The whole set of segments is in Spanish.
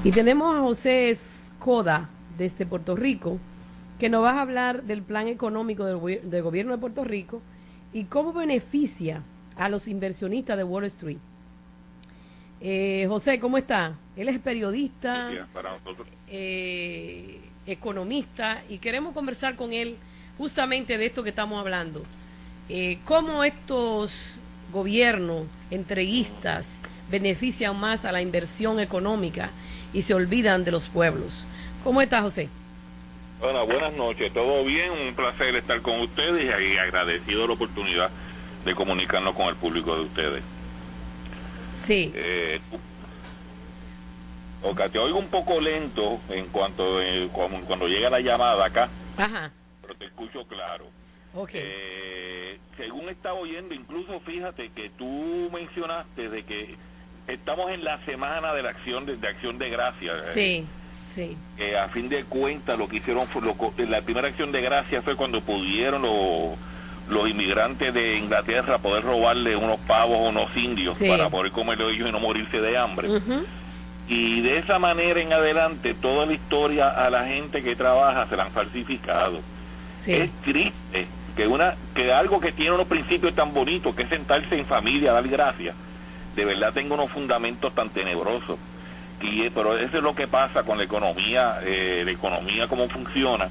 Y tenemos a José Escoda desde Puerto Rico, que nos va a hablar del plan económico del gobierno de Puerto Rico y cómo beneficia a los inversionistas de Wall Street. José, ¿cómo está? Él es periodista, economista, y queremos conversar con él justamente de esto que estamos hablando. Cómo estos gobiernos entreguistas benefician más a la inversión económica y se olvidan de los pueblos. ¿Cómo está, José? Bueno, buenas noches, todo bien, un placer estar con ustedes y agradecido la oportunidad de comunicarnos con el público de ustedes. Sí. Te oigo un poco lento en cuanto cuando llega la llamada acá. Ajá. Pero te escucho claro. Okay. Según estaba oyendo, incluso fíjate que tú mencionaste de que estamos en la semana de la acción de gracias. Sí. Sí. A fin de cuentas, lo que hicieron fue la primera acción de gracias fue cuando pudieron los inmigrantes de Inglaterra poder robarle unos pavos a unos indios, sí, para poder comerlo ellos y no morirse de hambre. Y de esa manera en adelante, toda la historia a la gente que trabaja se la han falsificado. Sí. Es triste que algo que tiene unos principios tan bonitos, que es sentarse en familia, dar gracias, de verdad tenga unos fundamentos tan tenebrosos. Pero eso es lo que pasa con la economía cómo funciona,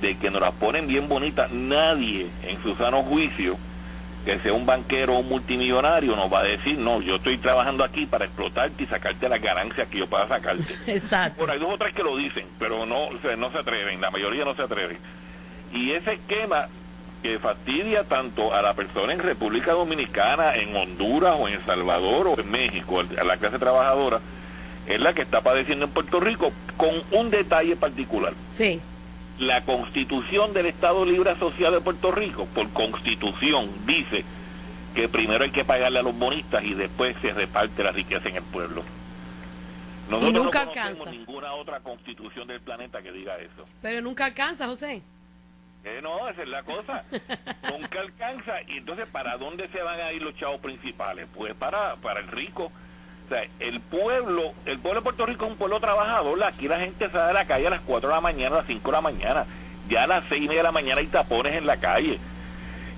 de que nos las ponen bien bonitas. Nadie en su sano juicio, que sea un banquero o un multimillonario, nos va a decir, no, yo estoy trabajando aquí para explotarte y sacarte las ganancias que yo pueda sacarte. Exacto. Bueno, hay dos o tres que lo dicen, pero no se atreven, la mayoría no se atreven. Y ese esquema que fastidia tanto a la persona en República Dominicana, en Honduras o en El Salvador o en México, a la clase trabajadora, es la que está padeciendo en Puerto Rico, con un detalle particular. Sí. La Constitución del Estado Libre Asociado de Puerto Rico, por Constitución, dice que primero hay que pagarle a los bonistas y después se reparte la riqueza en el pueblo. Nosotros y nunca no conocemos alcanza ninguna otra constitución del planeta que diga eso. Pero nunca alcanza, José. No, esa es la cosa. Nunca alcanza. Y entonces, ¿para dónde se van a ir los chavos principales? Pues para el rico. O sea, el pueblo de Puerto Rico es un pueblo trabajador. Aquí la gente sale a la calle a las 4 de la mañana, a las 5 de la mañana. Ya a las 6:30 de la mañana hay tapones en la calle.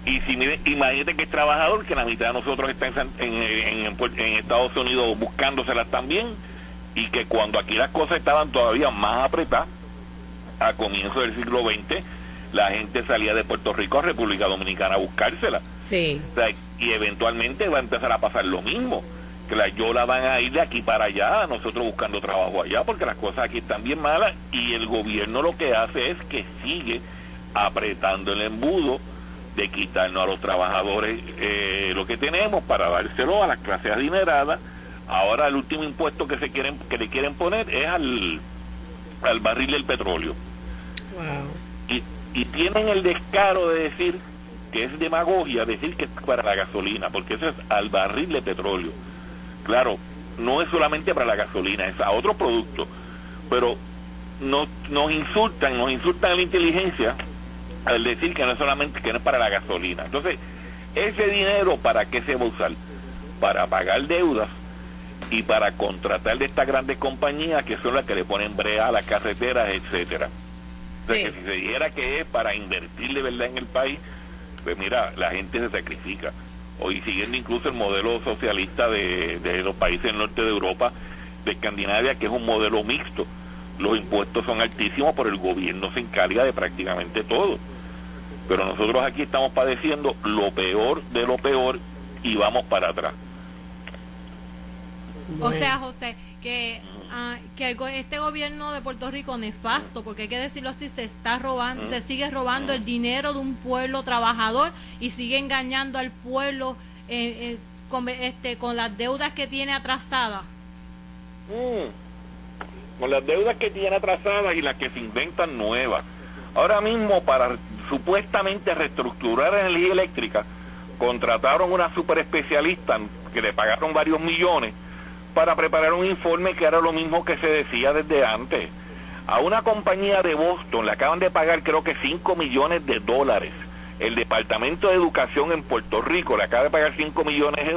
Y si imagínate que es trabajador, que la mitad de nosotros está en Estados Unidos buscándoselas también, y que cuando aquí las cosas estaban todavía más apretadas, a comienzos del siglo XX, la gente salía de Puerto Rico a República Dominicana a buscárselas. Sí. O sea, y eventualmente va a empezar a pasar lo mismo, que las yolas van a ir de aquí para allá, nosotros buscando trabajo allá, porque las cosas aquí están bien malas, y el gobierno lo que hace es que sigue apretando el embudo de quitarnos a los trabajadores lo que tenemos para dárselo a las clases adineradas. Ahora el último impuesto que le quieren poner es al barril del petróleo. Wow. Y tienen el descaro de decir que es demagogia, decir que es para la gasolina, porque eso es al barril de petróleo. Claro, no es solamente para la gasolina, es a otro producto, pero nos insultan a la inteligencia al decir que no es solamente, que no es para la gasolina. Entonces, ese dinero, ¿para qué se va a usar? Para pagar deudas y para contratar de estas grandes compañías que son las que le ponen brea a las carreteras, etcétera. O sea, que si se dijera que es para invertir de verdad en el país, pues mira, la gente se sacrifica. Hoy siguiendo incluso el modelo socialista de los países del norte de Europa, de Escandinavia, que es un modelo mixto. Los impuestos son altísimos, pero el gobierno se encarga de prácticamente todo. Pero nosotros aquí estamos padeciendo lo peor de lo peor y vamos para atrás. O sea, José, que este gobierno de Puerto Rico nefasto, porque hay que decirlo así, se está robando, se sigue robando el dinero de un pueblo trabajador y sigue engañando al pueblo con las deudas que tiene atrasadas. Con las deudas que tiene atrasadas y las que se inventan nuevas. Ahora mismo, para supuestamente reestructurar energía eléctrica, contrataron una super especialista que le pagaron varios millones para preparar un informe que era lo mismo que se decía desde antes. A una compañía de Boston le acaban de pagar creo que $5 millones. El Departamento de Educación en Puerto Rico le acaba de pagar $5 millones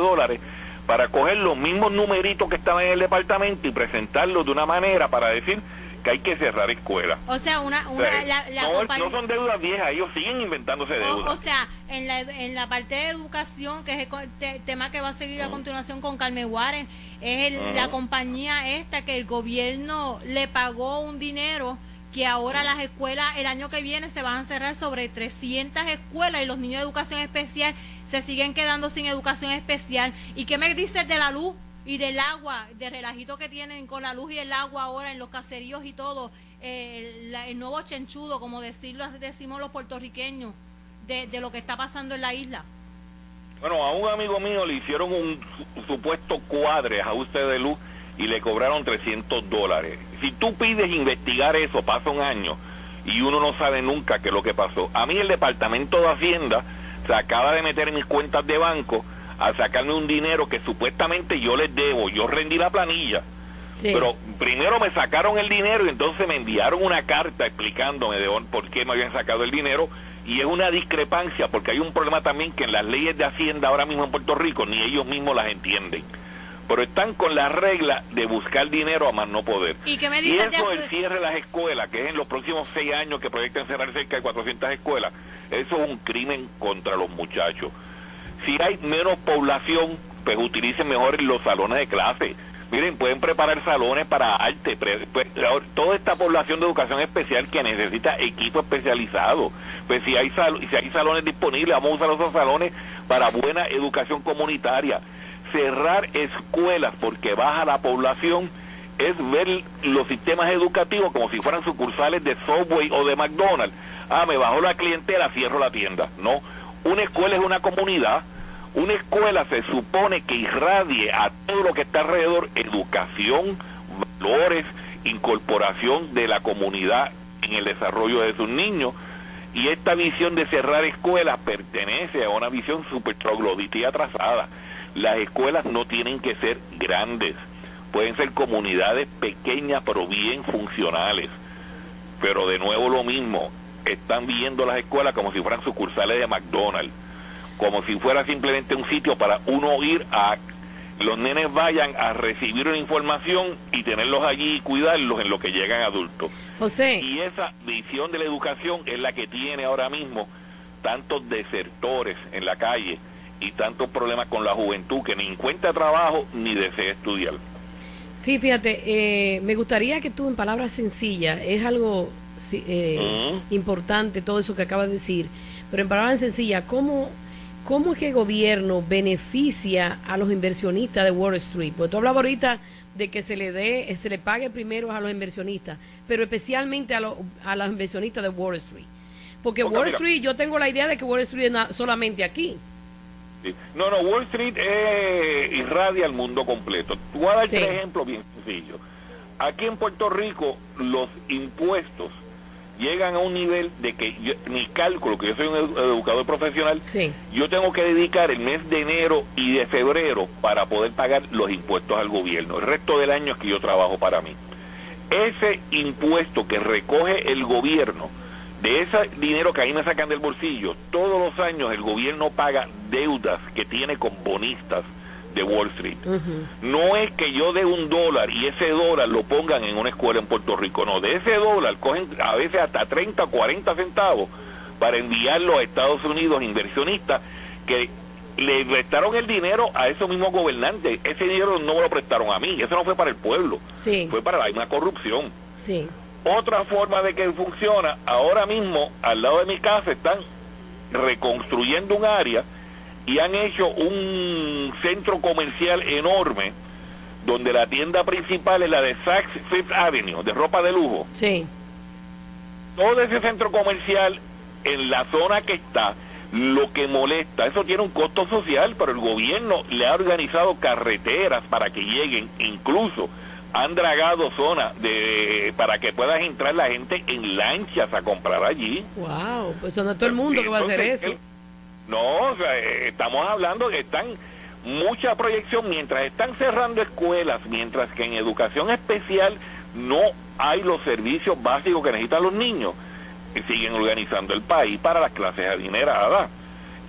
para coger los mismos numeritos que estaban en el departamento y presentarlos de una manera para decir que hay que cerrar escuelas. O sea, no son deudas viejas, ellos siguen inventándose deudas. O sea, en la parte de educación, que es el tema que va a seguir a continuación con Carmen Warren, es la compañía esta que el gobierno le pagó un dinero que ahora las escuelas el año que viene se van a cerrar sobre 300 escuelas y los niños de educación especial se siguen quedando sin educación especial. ¿Y qué me dices de la luz y del agua, de relajito que tienen con la luz y el agua ahora en los caseríos y todo, el nuevo chenchudo, como decimos los puertorriqueños, de lo que está pasando en la isla? Bueno, a un amigo mío le hicieron un supuesto cuadre ajuste de luz y le cobraron $300. Si tú pides investigar eso, pasa un año y uno no sabe nunca qué es lo que pasó. A mí el Departamento de Hacienda se acaba de meter en mis cuentas de banco a sacarme un dinero que supuestamente yo les debo. Yo rendí la planilla, sí, pero primero me sacaron el dinero y entonces me enviaron una carta explicándome de por qué me habían sacado el dinero, y es una discrepancia porque hay un problema también que en las leyes de Hacienda ahora mismo en Puerto Rico ni ellos mismos las entienden, pero están con la regla de buscar dinero a más no poder. ¿Y qué me dices eso del cierre de las escuelas, que es en los próximos 6 años que proyectan cerrar cerca de 400 escuelas, eso es un crimen contra los muchachos. Si hay menos población, pues utilicen mejor los salones de clase. Miren, pueden preparar salones para arte, toda esta población de educación especial que necesita equipo especializado. Pues si hay salones disponibles, vamos a usar esos salones para buena educación comunitaria. Cerrar escuelas porque baja la población es ver los sistemas educativos como si fueran sucursales de Subway o de McDonald's. Me bajó la clientela, cierro la tienda. No, una escuela es una comunidad. Una escuela se supone que irradie a todo lo que está alrededor educación, valores, incorporación de la comunidad en el desarrollo de sus niños, y esta visión de cerrar escuelas pertenece a una visión súper troglodita y atrasada. Las escuelas no tienen que ser grandes, pueden ser comunidades pequeñas pero bien funcionales, pero de nuevo lo mismo, están viendo las escuelas como si fueran sucursales de McDonald's, como si fuera simplemente un sitio para uno ir a, los nenes vayan a recibir una información y tenerlos allí y cuidarlos en lo que llegan adultos. José. Y esa visión de la educación es la que tiene ahora mismo tantos desertores en la calle y tantos problemas con la juventud que ni encuentra trabajo ni desea estudiar. Sí, fíjate, me gustaría que tú en palabras sencillas, es algo importante todo eso que acabas de decir, pero en palabras sencillas, ¿cómo es que el gobierno beneficia a los inversionistas de Wall Street? Porque tú hablabas ahorita de que se le pague primero a los inversionistas, pero especialmente a los inversionistas de Wall Street. Porque Wall Street, yo tengo la idea de que Wall Street es solamente aquí. Sí. No, Wall Street irradia al mundo completo. Te voy a dar 3 ejemplos bien sencillos. Aquí en Puerto Rico, los impuestos llegan a un nivel de que mi cálculo, que yo soy un educador profesional, yo tengo que dedicar el mes de enero y de febrero para poder pagar los impuestos al gobierno. El resto del año es que yo trabajo para mí. Ese impuesto que recoge el gobierno, de ese dinero que ahí me sacan del bolsillo, todos los años el gobierno paga deudas que tiene con bonistas de Wall Street. No es que yo dé $1 y ese dólar lo pongan en una escuela en Puerto Rico, no, de ese dólar cogen a veces hasta 30 o 40 centavos para enviarlo a Estados Unidos inversionistas que le prestaron el dinero a esos mismos gobernantes. Ese dinero no me lo prestaron a mí, eso no fue para el pueblo, fue para una corrupción. Otra forma de que funciona, ahora mismo al lado de mi casa están reconstruyendo un área y han hecho un centro comercial enorme donde la tienda principal es la de Saks Fifth Avenue, de ropa de lujo. Todo ese centro comercial en la zona que está, lo que molesta, eso tiene un costo social, pero el gobierno le ha organizado carreteras para que lleguen, incluso han dragado zonas para que puedan entrar la gente en lanchas a comprar allí. Wow, pues no es todo el mundo que va a hacer eso. No, o sea, estamos hablando de están mucha proyección, mientras están cerrando escuelas, mientras que en educación especial no hay los servicios básicos que necesitan los niños, y siguen organizando el país para las clases adineradas.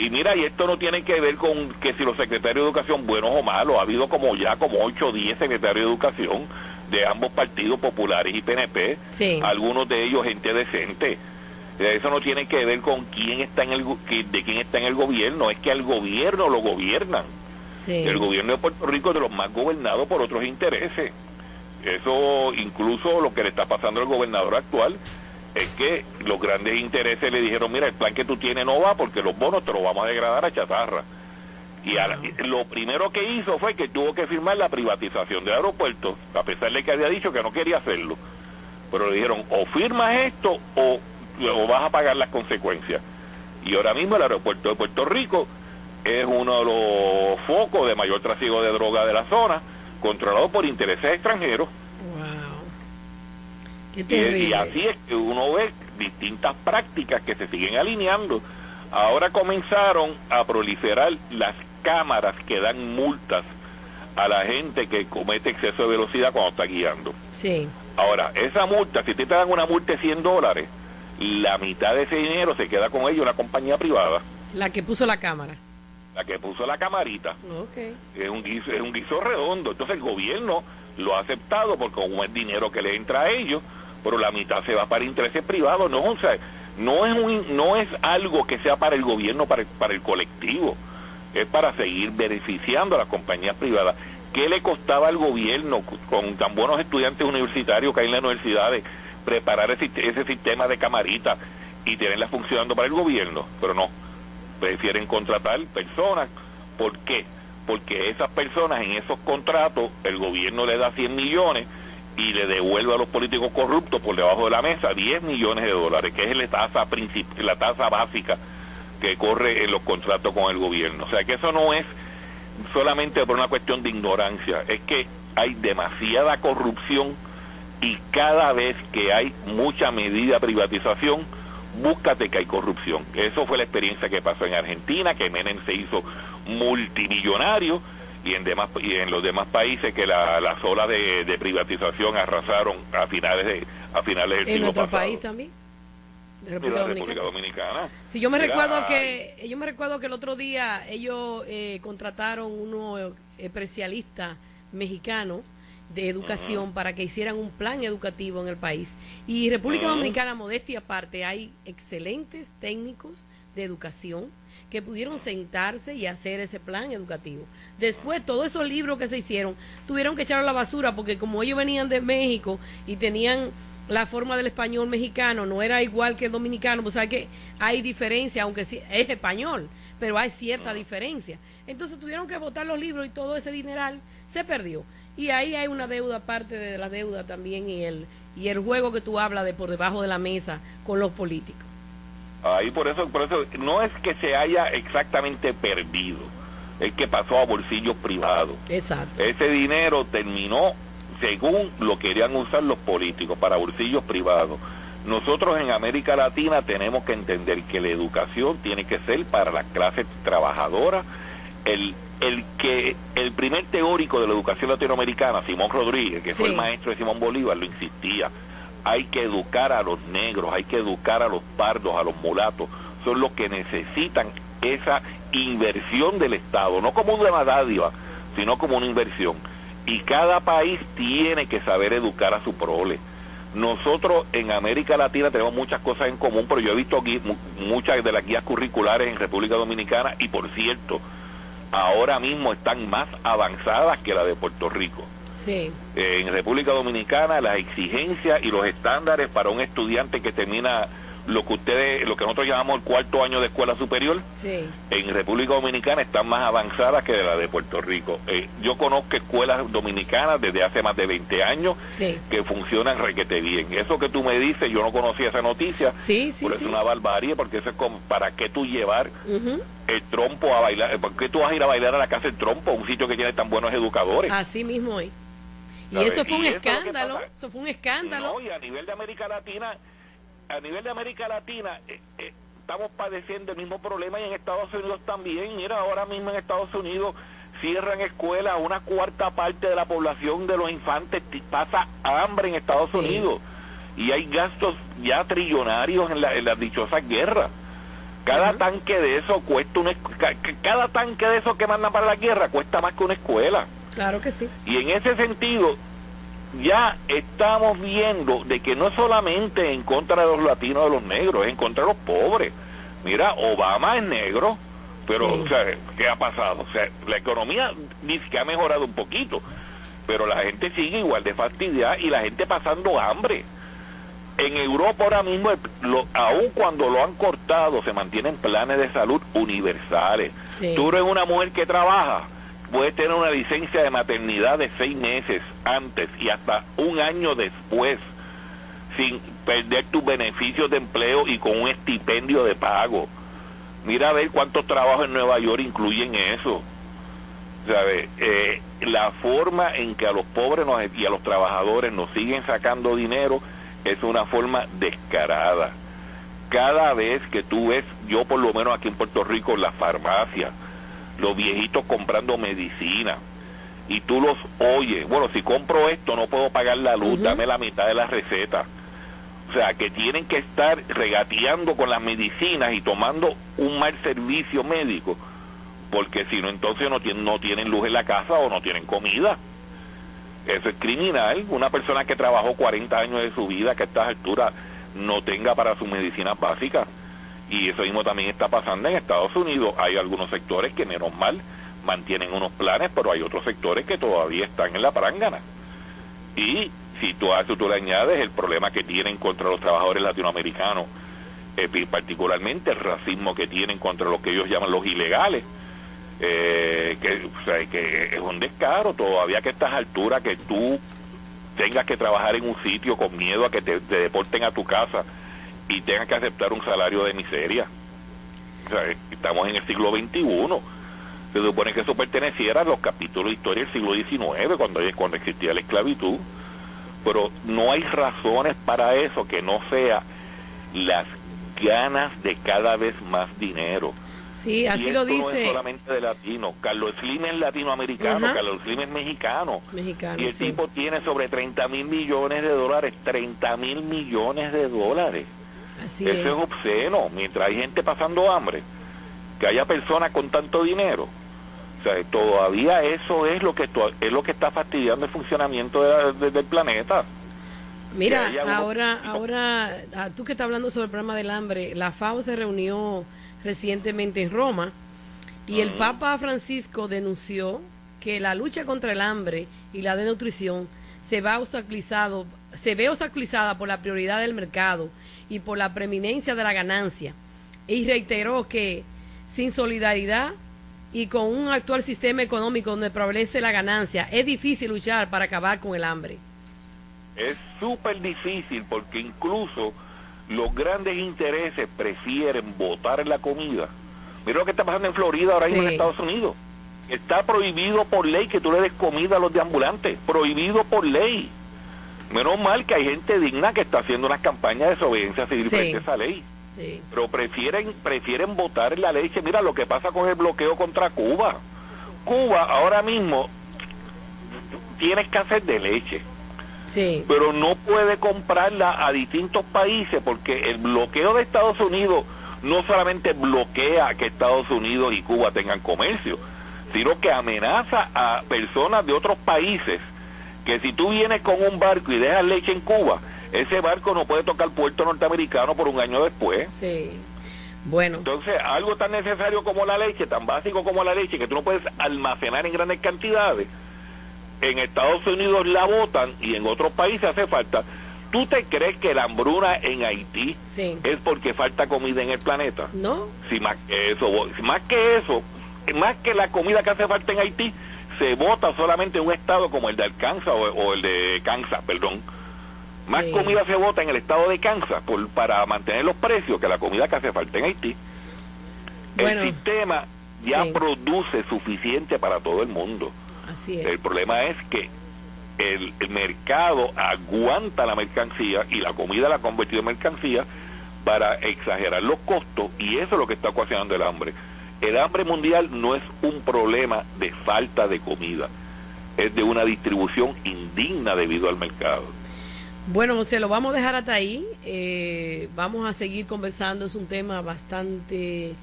Y mira, y esto no tiene que ver con que si los secretarios de educación buenos o malos, ha habido como 8 o 10 secretarios de educación de ambos partidos, populares y PNP, sí, algunos de ellos gente decente. Eso no tiene que ver con quién está en de quién está en el gobierno, es que al gobierno lo gobiernan. sí. El gobierno de Puerto Rico es de los más gobernados por otros intereses. Eso, incluso lo que le está pasando al gobernador actual, es que los grandes intereses le dijeron, mira, el plan que tú tienes no va porque los bonos te los vamos a degradar a chatarra. Y lo primero que hizo fue que tuvo que firmar la privatización del aeropuerto, a pesar de que había dicho que no quería hacerlo. Pero le dijeron, o firmas esto o vas a pagar las consecuencias. Y ahora mismo el aeropuerto de Puerto Rico es uno de los focos de mayor tráfico de droga de la zona, controlado por intereses extranjeros. Qué terrible. Y así es que uno ve distintas prácticas que se siguen alineando. Ahora comenzaron a proliferar las cámaras que dan multas a la gente que comete exceso de velocidad cuando está guiando. Sí. Ahora, esa multa, si te dan una multa de $100, la mitad de ese dinero se queda con ella una compañía privada. La que puso la cámara. La que puso la camarita. Okay. Es un guiso redondo. Entonces el gobierno lo ha aceptado porque como es dinero que le entra a ellos, pero la mitad se va para intereses privados. No es algo que sea para el gobierno, para el colectivo. Es para seguir beneficiando a las compañías privadas. ¿Qué le costaba al gobierno, con tan buenos estudiantes universitarios que hay en las universidades, preparar ese sistema de camaritas y tenerla funcionando para el gobierno? Pero no, prefieren contratar personas. ¿Por qué? Porque esas personas en esos contratos, el gobierno le da 100 millones y le devuelve a los políticos corruptos por debajo de la mesa $10 millones, que es la tasa básica que corre en los contratos con el gobierno. O sea que eso no es solamente por una cuestión de ignorancia, es que hay demasiada corrupción y cada vez que hay mucha medida de privatización, búscate que hay corrupción. Eso fue la experiencia que pasó en Argentina, que Menem se hizo multimillonario, y en los demás países que las olas de privatización arrasaron a finales del siglo pasado. En nuestro país también. De República Dominicana. Sí, yo me recuerdo que el otro día ellos contrataron unos especialistas mexicanos de educación para que hicieran un plan educativo en el país. Y República Dominicana, modestia aparte, hay excelentes técnicos de educación que pudieron sentarse y hacer ese plan educativo. Después, todos esos libros que se hicieron, tuvieron que echarlos a la basura, porque como ellos venían de México y tenían la forma del español mexicano, no era igual que el dominicano, pues hay que hay diferencia, aunque sí, es español, pero hay cierta diferencia. Entonces tuvieron que botar los libros y todo ese dineral se perdió. Y ahí hay una deuda, aparte de la deuda también, y el juego que tú hablas de por debajo de la mesa con los políticos. Ahí por eso no es que se haya exactamente perdido, es que pasó a bolsillos privados. Exacto. Ese dinero terminó según lo querían usar los políticos, para bolsillos privados. Nosotros en América Latina tenemos que entender que la educación tiene que ser para la clase trabajadora. El primer teórico de la educación latinoamericana, Simón Rodríguez, que fue el maestro de Simón Bolívar, lo insistía: hay que educar a los negros, hay que educar a los pardos, a los mulatos. Son los que necesitan esa inversión del Estado, no como una dádiva, sino como una inversión. Y cada país tiene que saber educar a su prole. Nosotros en América Latina tenemos muchas cosas en común, pero yo he visto muchas de las guías curriculares en República Dominicana, y por cierto, ahora mismo están más avanzadas que la de Puerto Rico. Sí. En República Dominicana las exigencias y los estándares para un estudiante que termina lo que nosotros llamamos el cuarto año de escuela superior, en República Dominicana están más avanzadas que la de Puerto Rico. Yo conozco escuelas dominicanas desde hace más de 20 años que funcionan requete bien. Eso que tú me dices, yo no conocía esa noticia, pero es una barbarie, porque eso es como, ¿para qué tú llevar el trompo a bailar? ¿Por qué tú vas a ir a bailar a la casa del trompo, a un sitio que tiene tan buenos educadores? Así mismo es. Y eso fue un escándalo, eso fue un escándalo. No, y a nivel de América Latina, estamos padeciendo el mismo problema, y en Estados Unidos también. Mira, ahora mismo en Estados Unidos cierran escuelas, una cuarta parte de la población de los infantes pasa hambre en Estados Unidos, y hay gastos ya trillonarios en las dichosas guerras. Cada tanque de eso cuesta cada tanque de esos que mandan para la guerra cuesta más que una escuela. Claro que sí. Y en ese sentido ya estamos viendo de que no es solamente en contra de los latinos, de los negros, es en contra de los pobres. Mira, Obama es negro, pero sí. O sea, ¿qué ha pasado? O sea, la economía dice que ha mejorado un poquito, pero la gente sigue igual de fastidiada y la gente pasando hambre. En Europa ahora mismo, aun cuando lo han cortado, se mantienen planes de salud universales. Sí. Tú eres una mujer que trabaja, puedes tener una licencia de maternidad de 6 meses antes y hasta un año después, sin perder tus beneficios de empleo y con un estipendio de pago. Mira a ver cuántos trabajos en Nueva York incluyen eso. ¿Sabes? La forma en que a los pobres y a los trabajadores nos siguen sacando dinero es una forma descarada. Cada vez que tú ves, yo por lo menos aquí en Puerto Rico, en la farmacia, los viejitos comprando medicina, y tú los oyes, bueno, si compro esto no puedo pagar la luz, dame la mitad de la receta. O sea, que tienen que estar regateando con las medicinas y tomando un mal servicio médico, porque si no, entonces no tienen luz en la casa o no tienen comida. Eso es criminal. Una persona que trabajó 40 años de su vida, que a estas alturas no tenga para sus medicinas básicas. Y eso mismo también está pasando en Estados Unidos. Hay algunos sectores que, menos mal, mantienen unos planes, pero hay otros sectores que todavía están en la prángana. Y si tú le añades el problema que tienen contra los trabajadores latinoamericanos, particularmente el racismo que tienen contra lo que ellos llaman los ilegales, que es un descaro todavía que a estas alturas que tú tengas que trabajar en un sitio con miedo a que te deporten a tu casa y tengas que aceptar un salario de miseria. O sea, estamos en el siglo XXI. Se supone que eso perteneciera a los capítulos de historia del siglo XIX, cuando existía la esclavitud, pero no hay razones para eso que no sea las ganas de cada vez más dinero. Sí, así lo dice. No es solamente de latino. Carlos Slim es latinoamericano, Carlos Slim es mexicano. Y el tipo tiene sobre 30,000 millones de dólares. 30,000 millones de dólares. Así Eso es obsceno. Mientras hay gente pasando hambre, que haya personas con tanto dinero. O sea, todavía eso es lo que está fastidiando el funcionamiento del planeta. Mira, ahora tú que estás hablando sobre el problema del hambre, la FAO se reunió recientemente en Roma y el Papa Francisco denunció que la lucha contra el hambre y la desnutrición se ve obstaculizada por la prioridad del mercado y por la preeminencia de la ganancia, y reiteró que sin solidaridad y con un actual sistema económico donde prevalece la ganancia es difícil luchar para acabar con el hambre. Es súper difícil porque incluso los grandes intereses prefieren botar la comida. Mira lo que está pasando en Florida ahora mismo en Estados Unidos. Está prohibido por ley que tú le des comida a los deambulantes. Prohibido por ley. Menos mal que hay gente digna que está haciendo unas campañas de desobediencia civil frente a esa ley. Sí. Pero prefieren botar la leche. Mira lo que pasa con el bloqueo contra Cuba. Cuba ahora mismo tiene escasez de leche. Sí. Pero no puede comprarla a distintos países porque el bloqueo de Estados Unidos no solamente bloquea que Estados Unidos y Cuba tengan comercio, sino que amenaza a personas de otros países que si tú vienes con un barco y dejas leche en Cuba, ese barco no puede tocar puerto norteamericano por un año después. Sí. Bueno. Entonces, algo tan necesario como la leche, tan básico como la leche, que tú no puedes almacenar en grandes cantidades, en Estados Unidos la botan y en otros países hace falta. ¿Tú te crees que la hambruna en Haití es porque falta comida en el planeta? No. Sí, más que la comida que hace falta en Haití, se vota solamente en un estado como el de Arkansas o el de Kansas, perdón. Más comida se vota en el estado de Kansas para mantener los precios que la comida que hace falta en Haití. Bueno, el sistema ya produce suficiente para todo el mundo. Así es. El problema es que el mercado aguanta la mercancía y la comida la ha convertido en mercancía para exagerar los costos, y eso es lo que está ocasionando el hambre. El hambre mundial no es un problema de falta de comida, es de una distribución indigna debido al mercado. Bueno, José, lo vamos a dejar hasta ahí. Vamos a seguir conversando. Es un tema bastante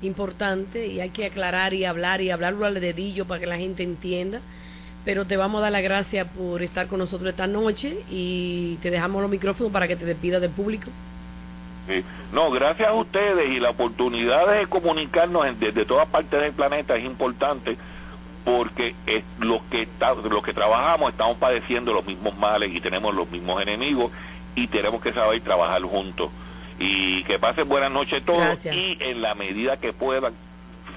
importante y hay que aclarar y hablarlo al dedillo para que la gente entienda. Pero te vamos a dar las gracias por estar con nosotros esta noche y te dejamos los micrófonos para que te despidas del público. Sí. No, gracias a ustedes, y la oportunidad de comunicarnos desde todas partes del planeta es importante, porque los que trabajamos estamos padeciendo los mismos males y tenemos los mismos enemigos y tenemos que saber trabajar juntos. Y que pasen buenas noches todos. Gracias. Y en la medida que puedan,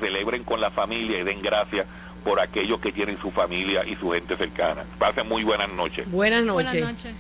celebren con la familia y den gracias por aquellos que tienen su familia y su gente cercana. Pasen muy buenas noches. Buenas noches. Buenas noches.